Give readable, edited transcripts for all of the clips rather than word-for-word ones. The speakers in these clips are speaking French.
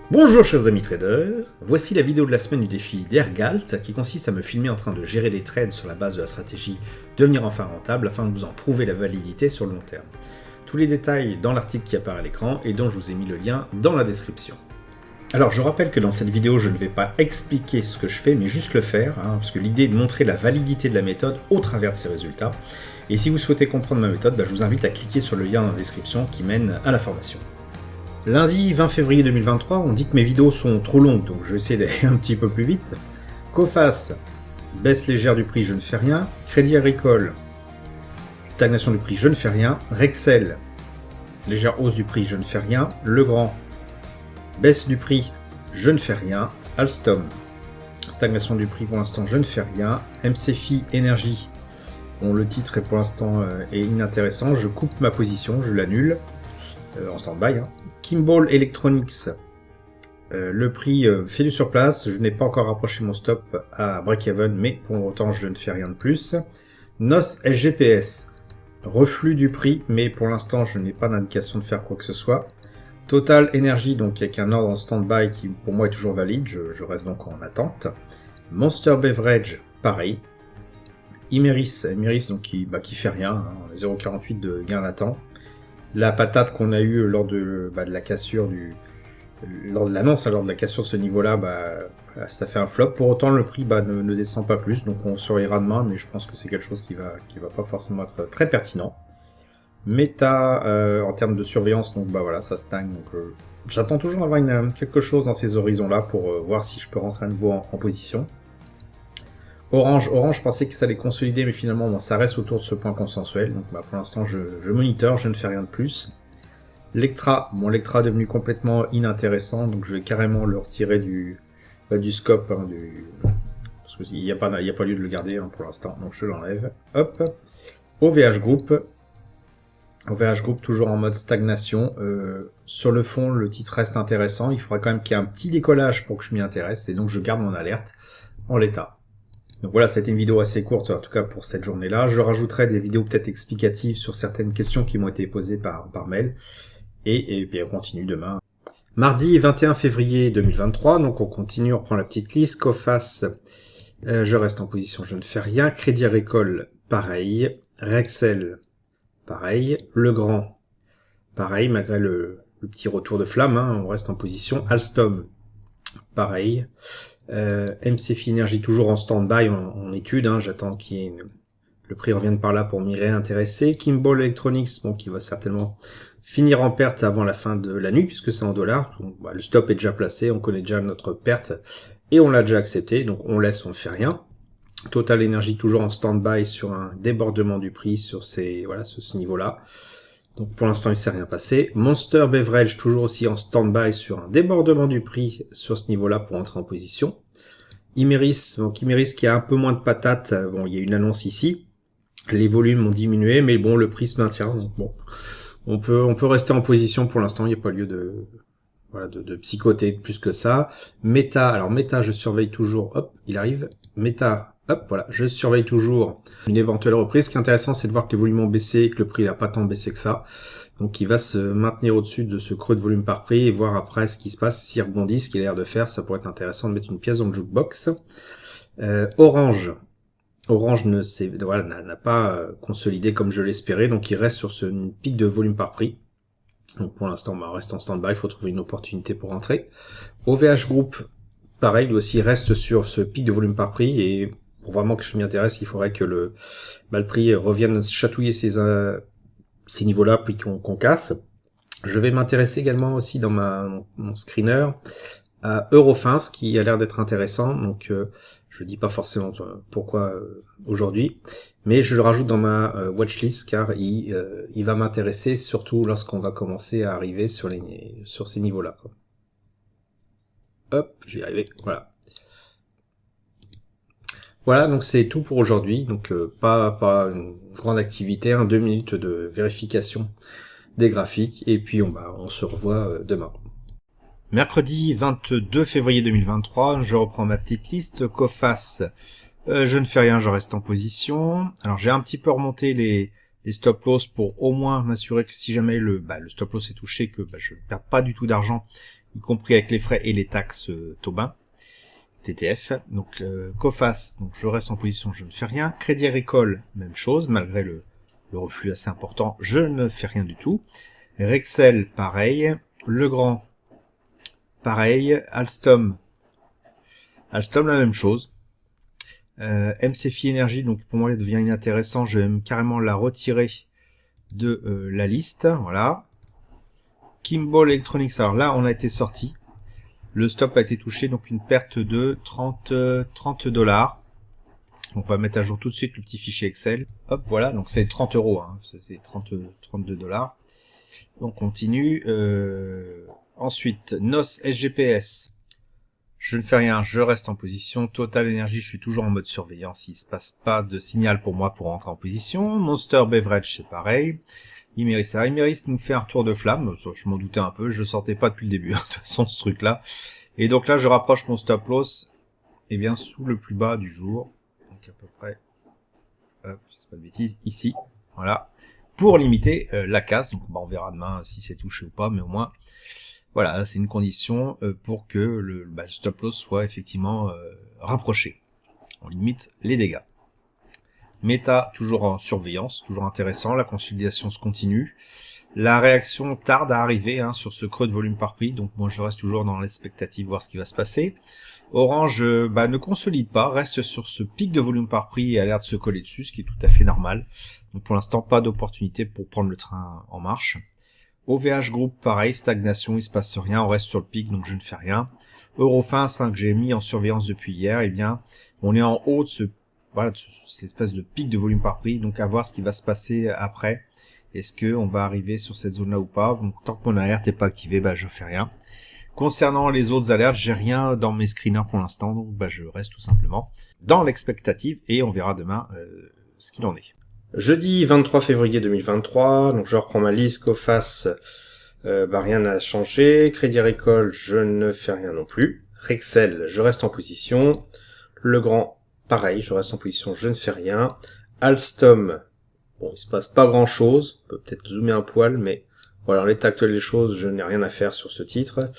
Bonjour chers amis traders, voici la vidéo de la semaine du défi d'Ergalt qui consiste à me filmer en train de gérer des trades sur la base de la stratégie devenir enfin rentable afin de vous en prouver la validité sur le long terme. Tous les détails dans l'article qui apparaît à l'écran et dont je vous ai mis le lien dans la description. Alors je rappelle que dans cette vidéo je ne vais pas expliquer ce que je fais mais juste le faire, parce que l'idée est de montrer la validité de la méthode au travers de ses résultats. Et si vous souhaitez comprendre ma méthode, je vous invite à cliquer sur le lien dans la description qui mène à la formation. Lundi 20 février 2023, on dit que mes vidéos sont trop longues, donc je vais essayer d'aller un petit peu plus vite. Coface, baisse légère du prix, je ne fais rien. Crédit Agricole, stagnation du prix, je ne fais rien. Rexel, légère hausse du prix, je ne fais rien. Legrand, baisse du prix, je ne fais rien. Alstom, stagnation du prix pour l'instant, je ne fais rien. MCFI Énergie, bon, le titre est pour l'instant est inintéressant, je coupe ma position, je l'annule. En stand-by. Kimball Electronics, le prix fait du surplace, je n'ai pas encore rapproché mon stop à break-even, mais pour autant je ne fais rien de plus. NOS SGPS, reflux du prix, mais pour l'instant je n'ai pas d'indication de faire quoi que ce soit. Total Energy, donc avec un ordre en stand-by qui pour moi est toujours valide, je reste donc en attente. Monster Beverage, pareil. Imeris donc qui fait rien, 0,48 de gain latent. La patate qu'on a eue lors de la cassure lors de l'annonce, lors de la cassure de ce niveau-là, ça fait un flop. Pour autant, le prix ne descend pas plus, donc on surveillera demain, mais je pense que c'est quelque chose qui va pas forcément être très pertinent. Meta, en termes de surveillance, donc ça stagne. Donc j'attends toujours d'avoir quelque chose dans ces horizons-là pour voir si je peux rentrer à nouveau en position. Orange, je pensais que ça allait consolider, mais finalement, ça reste autour de ce point consensuel. Donc, pour l'instant, je monitor, je ne fais rien de plus. Lectra, Lectra est devenu complètement inintéressant, donc je vais carrément le retirer du scope, parce qu'il n'y a pas lieu de le garder pour l'instant, donc je l'enlève. Hop. OVH Group, toujours en mode stagnation. Sur le fond, le titre reste intéressant. Il faudra quand même qu'il y ait un petit décollage pour que je m'y intéresse, et donc je garde mon alerte en l'état. Donc voilà, c'était une vidéo assez courte, en tout cas pour cette journée-là. Je rajouterai des vidéos peut-être explicatives sur certaines questions qui m'ont été posées par mail. Et puis on continue demain. Mardi 21 février 2023, donc on continue, on reprend la petite liste. Coface, je reste en position, je ne fais rien. Crédit Agricole, pareil. Rexel, pareil. Legrand, pareil, malgré le petit retour de flamme, on reste en position. Alstom, pareil. MCFI Énergie toujours en stand-by, en étude, j'attends le prix revienne par là pour m'y réintéresser. Kimball Electronics, qui va certainement finir en perte avant la fin de la nuit, puisque c'est en dollars. Donc, le stop est déjà placé, on connaît déjà notre perte, et on l'a déjà accepté, donc on laisse, on ne fait rien. Total Energy toujours en stand-by sur un débordement du prix sur ce niveau-là. Donc pour l'instant il s'est rien passé. Monster Beverage toujours aussi en stand-by sur un débordement du prix sur ce niveau-là pour entrer en position. Imeris, qui a un peu moins de patates, il y a une annonce ici. Les volumes ont diminué, mais le prix se maintient. Donc on peut rester en position pour l'instant, il n'y a pas lieu de psychoter plus que ça. Meta, je surveille toujours, hop, il arrive. Meta, hop, je surveille toujours une éventuelle reprise. Ce qui est intéressant, c'est de voir que les volumes ont baissé et que le prix n'a pas tant baissé que ça. Donc il va se maintenir au-dessus de ce creux de volume par prix et voir après ce qui se passe, s'il rebondit, ce qu'il a l'air de faire. Ça pourrait être intéressant de mettre une pièce dans le jukebox. Orange n'a pas consolidé comme je l'espérais, donc il reste sur ce pic de volume par prix. Donc pour l'instant, on reste en stand-by, il faut trouver une opportunité pour rentrer. OVH Group, pareil, lui aussi reste sur ce pic de volume par prix, et pour vraiment que je m'y intéresse, il faudrait que le prix revienne chatouiller ces niveaux-là, puis qu'on casse. Je vais m'intéresser également aussi dans mon screener à Eurofins, qui a l'air d'être intéressant, donc je dis pas forcément pourquoi aujourd'hui, mais je le rajoute dans ma watchlist car il va m'intéresser surtout lorsqu'on va commencer à arriver sur ces niveaux-là. Hop, j'y arrivé, voilà. Voilà, donc c'est tout pour aujourd'hui, donc pas une grande activité, 2 minutes de vérification des graphiques, et puis on se revoit demain. Mercredi 22 février 2023, je reprends ma petite liste. Coface, je ne fais rien, je reste en position. Alors j'ai un petit peu remonté les stop loss pour au moins m'assurer que si jamais le stop loss est touché, que je ne perde pas du tout d'argent y compris avec les frais et les taxes Tobin, TTF. Donc Coface, donc je reste en position, je ne fais rien. Crédit Agricole, même chose, malgré le reflux assez important, je ne fais rien du tout. Rexel, pareil. Legrand, pareil. Alstom, la même chose. MCFI Énergie, donc pour moi, elle devient inintéressant. Je vais même carrément la retirer de la liste. Voilà. Kimball Electronics, alors là, on a été sorti. Le stop a été touché, donc une perte de 30 $. On va mettre à jour tout de suite le petit fichier Excel. Hop, voilà, donc c'est 30 €, hein. C'est 32 $. On continue. Ensuite, NOS SGPS. Je ne fais rien, je reste en position. Total Energy, je suis toujours en mode surveillance. Il se passe pas de signal pour moi pour rentrer en position. Monster Beverage, c'est pareil. Imeris, alors Imeris nous fait un retour de flamme. Je m'en doutais un peu, je le sentais pas depuis le début, de toute façon, ce truc-là. Et donc là, je rapproche mon stop loss, eh bien, sous le plus bas du jour. Donc à peu près, hop, je sais pas de bêtises, ici. Voilà. Pour limiter la casse. Donc on verra demain si c'est touché ou pas, mais au moins, voilà, c'est une condition pour que le stop loss soit effectivement rapproché. On limite les dégâts. Meta, toujours en surveillance, toujours intéressant. La consolidation se continue. La réaction tarde à arriver sur ce creux de volume par prix. Donc moi, je reste toujours dans l'expectative, voir ce qui va se passer. Orange ne consolide pas, reste sur ce pic de volume par prix et a l'air de se coller dessus, ce qui est tout à fait normal. Donc pour l'instant, pas d'opportunité pour prendre le train en marche. OVH Group, pareil, stagnation, il se passe rien, on reste sur le pic, donc je ne fais rien. Eurofin, que j'ai mis en surveillance depuis hier, eh bien, on est en haut de cette espèce de pic de volume par prix, donc à voir ce qui va se passer après. Est-ce que on va arriver sur cette zone-là ou pas? Donc tant que mon alerte n'est pas activée, je fais rien. Concernant les autres alertes, j'ai rien dans mes screeners pour l'instant, donc je reste tout simplement dans l'expectative et on verra demain ce qu'il en est. Jeudi 23 février 2023, donc je reprends ma liste. Coface, rien n'a changé. Crédit Agricole, je ne fais rien non plus. Rexel, je reste en position. Legrand, pareil, je reste en position, je ne fais rien. Alstom, bon, il se passe pas grand chose, on peut peut-être zoomer un poil, mais voilà, en l'état actuel des choses, je n'ai rien à faire sur ce titre.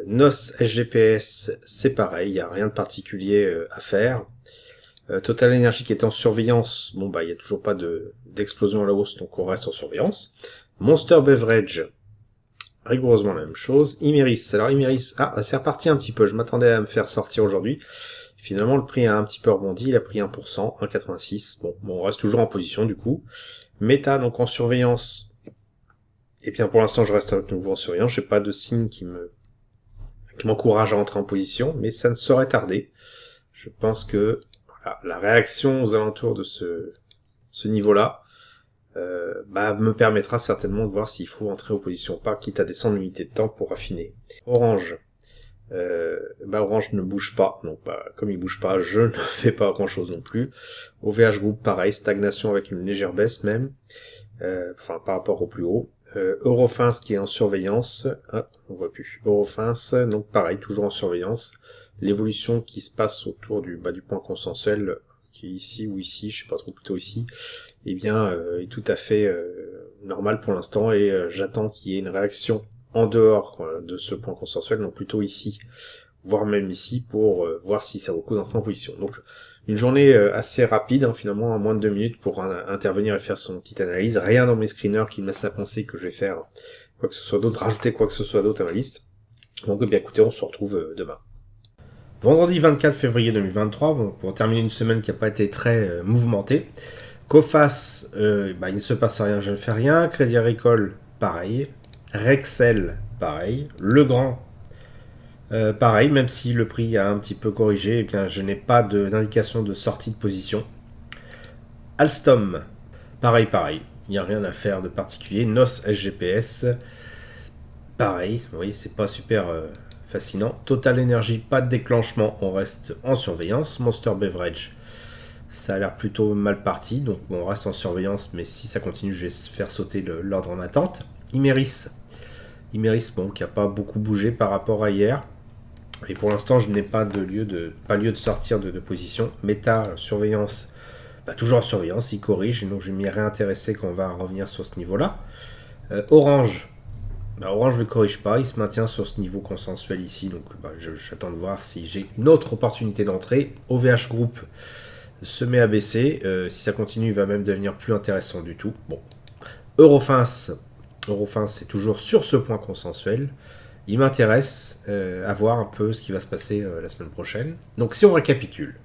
NOS SGPS, c'est pareil, il n'y a rien de particulier à faire. Total Energy qui est en surveillance, bon il y a toujours pas d'explosion à la hausse, donc on reste en surveillance. Monster Beverage, rigoureusement la même chose. Imeris, alors Imeris, c'est reparti un petit peu, je m'attendais à me faire sortir aujourd'hui. Finalement le prix a un petit peu rebondi, il a pris 1%, 1,86. Bon, on reste toujours en position du coup. Meta, donc en surveillance, et bien pour l'instant je reste à nouveau en surveillance, j'ai pas de signe qui m'encourage à entrer en position, mais ça ne saurait tarder. Je pense que la réaction aux alentours de ce niveau-là me permettra certainement de voir s'il faut entrer en position ou pas, quitte à descendre l'unité de temps pour affiner. Orange, Orange ne bouge pas, donc comme il bouge pas, je ne fais pas grand-chose non plus. OVH Group, pareil, stagnation avec une légère baisse même, par rapport au plus haut. Eurofins qui est en surveillance, on voit plus. Eurofins, donc pareil, toujours en surveillance. L'évolution qui se passe autour du point consensuel, qui est ici ou ici, je sais pas trop, plutôt ici, eh bien, est tout à fait normal pour l'instant, et j'attends qu'il y ait une réaction en dehors de ce point consensuel, donc plutôt ici, voire même ici, pour voir si ça vaut le coup d'entrer en position. Donc, une journée assez rapide, finalement, en moins de 2 minutes pour intervenir et faire son petite analyse. Rien dans mes screeners qui me laisse à penser que je vais faire quoi que ce soit d'autre, rajouter quoi que ce soit d'autre à ma liste. Donc, bien écoutez, on se retrouve demain. Vendredi 24 février 2023, pour terminer une semaine qui n'a pas été très mouvementée. Coface, il ne se passe rien, je ne fais rien. Crédit Agricole, pareil. Rexel, pareil. Legrand, pareil, même si le prix a un petit peu corrigé, eh bien, je n'ai pas d'indication de sortie de position. Alstom, pareil, il n'y a rien à faire de particulier. NOS SGPS, pareil, oui, c'est pas super fascinant. Total Energy, pas de déclenchement, on reste en surveillance. Monster Beverage, ça a l'air plutôt mal parti, donc on reste en surveillance, mais si ça continue, je vais faire sauter l'ordre en attente. Imeris, qui n'a pas beaucoup bougé par rapport à hier. Et pour l'instant, je n'ai pas lieu de sortir de position. Meta, surveillance, toujours en surveillance, il corrige, donc je m'y réintéresser quand on va revenir sur ce niveau-là. Orange, Bah, Orange ne le corrige pas, il se maintient sur ce niveau consensuel ici, donc j'attends de voir si j'ai une autre opportunité d'entrée. OVH Group se met à baisser, si ça continue il va même devenir plus intéressant du tout. Bon. Eurofins c'est toujours sur ce point consensuel. Il m'intéresse à voir un peu ce qui va se passer la semaine prochaine. Donc si on récapitule,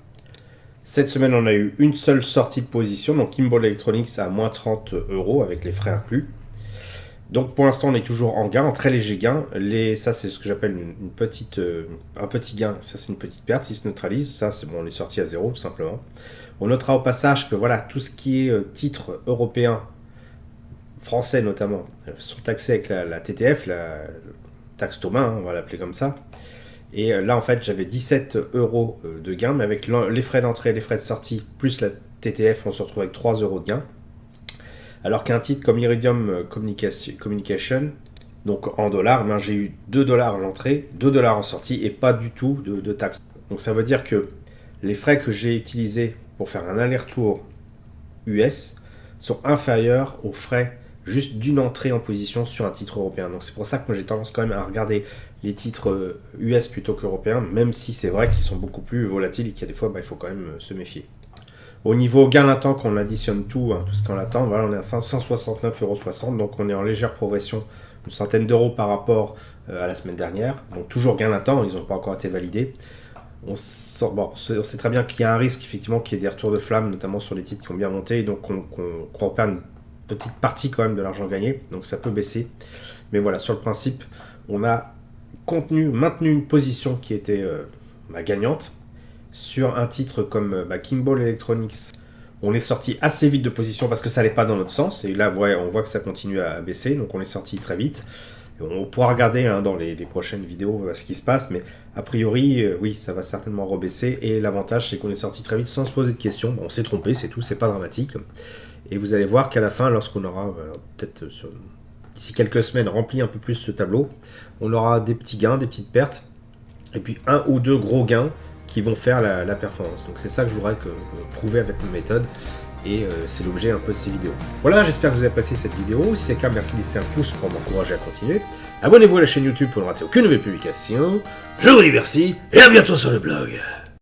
cette semaine on a eu une seule sortie de position, donc Kimball Electronics à moins 30 € avec les frais inclus. Donc pour l'instant on est toujours en gain, en très léger gain. Ça c'est ce que j'appelle un petit gain, ça c'est une petite perte, il se neutralise, ça c'est bon, on est sorti à 0 tout simplement. On notera au passage que voilà, tout ce qui est titres européens, français notamment, sont taxés avec la TTF, la taxe Thomas, on va l'appeler comme ça. Et là en fait j'avais 17 € de gain, mais avec les frais d'entrée, les frais de sortie, plus la TTF, on se retrouve avec 3 € de gain. Alors qu'un titre comme Iridium Communication, donc en dollars, ben j'ai eu 2 $ à l'entrée, 2 $ en sortie et pas du tout de taxes. Donc ça veut dire que les frais que j'ai utilisés pour faire un aller-retour US sont inférieurs aux frais juste d'une entrée en position sur un titre européen. Donc c'est pour ça que moi j'ai tendance quand même à regarder les titres US plutôt qu'européens, même si c'est vrai qu'ils sont beaucoup plus volatiles et qu'il y a des fois il faut quand même se méfier. Au niveau gain latent, qu'on additionne tout, tout ce qu'on attend, voilà, on est à 169,60 €, donc on est en légère progression, une centaine d'euros par rapport à la semaine dernière. Donc toujours gain latent, ils n'ont pas encore été validés. On sait très bien qu'il y a un risque effectivement qu'il y ait des retours de flamme, notamment sur les titres qui ont bien monté, et donc qu'on perd une petite partie quand même de l'argent gagné, donc ça peut baisser. Mais voilà, sur le principe, on a maintenu une position qui était gagnante. Sur un titre comme Kimball Electronics, on est sorti assez vite de position parce que ça n'allait pas dans notre sens. Et là, on voit que ça continue à baisser, donc on est sorti très vite. Et on pourra regarder dans les prochaines vidéos ce qui se passe, mais a priori, oui, ça va certainement rebaisser. Et l'avantage, c'est qu'on est sorti très vite sans se poser de questions. On s'est trompé, c'est tout, c'est pas dramatique. Et vous allez voir qu'à la fin, lorsqu'on aura peut-être d'ici quelques semaines rempli un peu plus ce tableau, on aura des petits gains, des petites pertes, et puis un ou deux gros gains qui vont faire la performance. Donc c'est ça que je voudrais prouver avec ma méthode, et c'est l'objet un peu de ces vidéos. Voilà, j'espère que vous avez apprécié cette vidéo. Si c'est le cas, merci de laisser un pouce pour m'encourager à continuer. Abonnez-vous à la chaîne YouTube pour ne rater aucune nouvelle publication. Je vous dis merci, et à bientôt sur le blog.